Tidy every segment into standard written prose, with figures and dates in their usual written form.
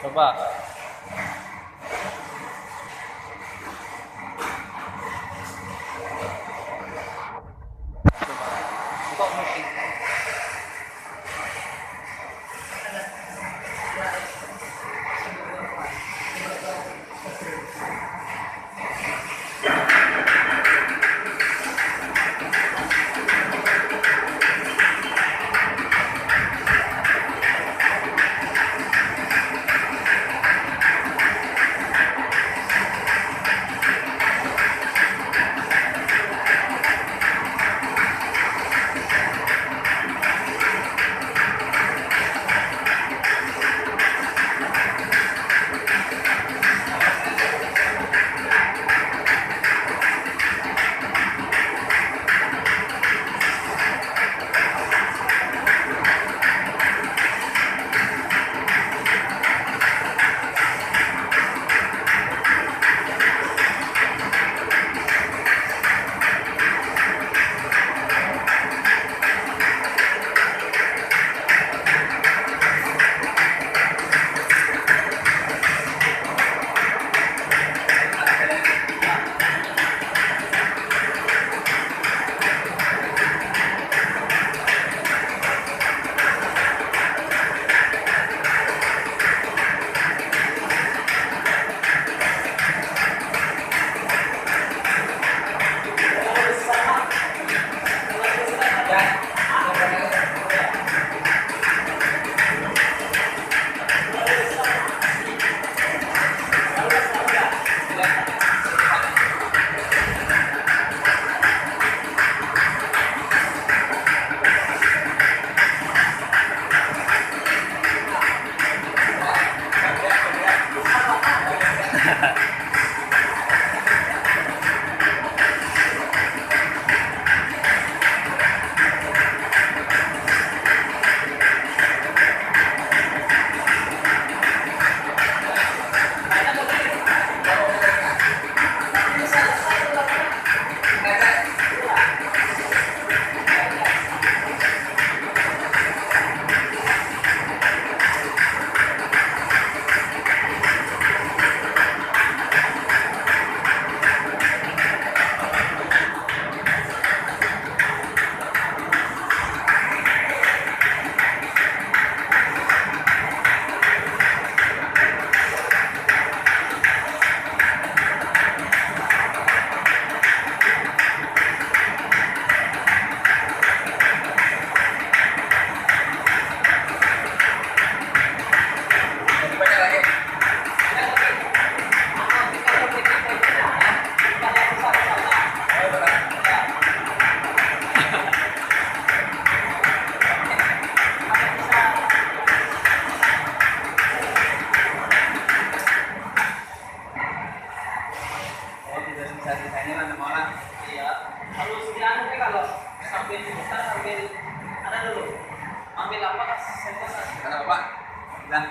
Coba. Coba mungkin. Desainnya mana orang? Iya. Kalau sekian kalau sambil diputar sambil ada dulu. Ambil apa kas sensor. Ada apa? Nah,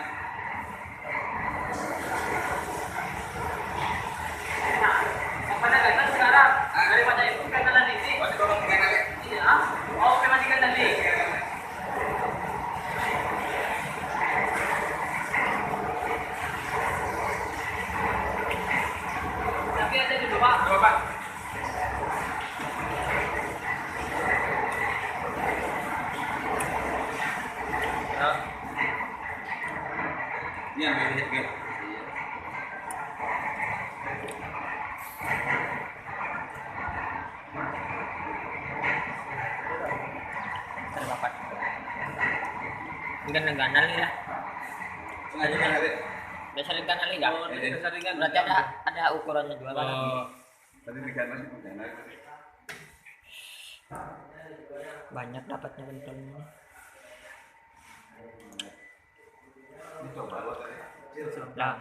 Nah, yang pada gatal sekarang daripada itu gatalan ini. masih dorong tiga kali. Iya. Oh, memang tiga tadi. Tapi ada dulu Pak. Coba Pak. Ya. Ini yang beda gitu. Terdapat. Enggak ganal ya. Sengaja kan ada. Biasa ganal enggak? Oh, biasa ringan. Berarti ada ukurannya juga kan? Oh, tadi tiga nasi bukan lagi. Banyak dapatnya pentolnya. Ini coba buat tadi. Nah,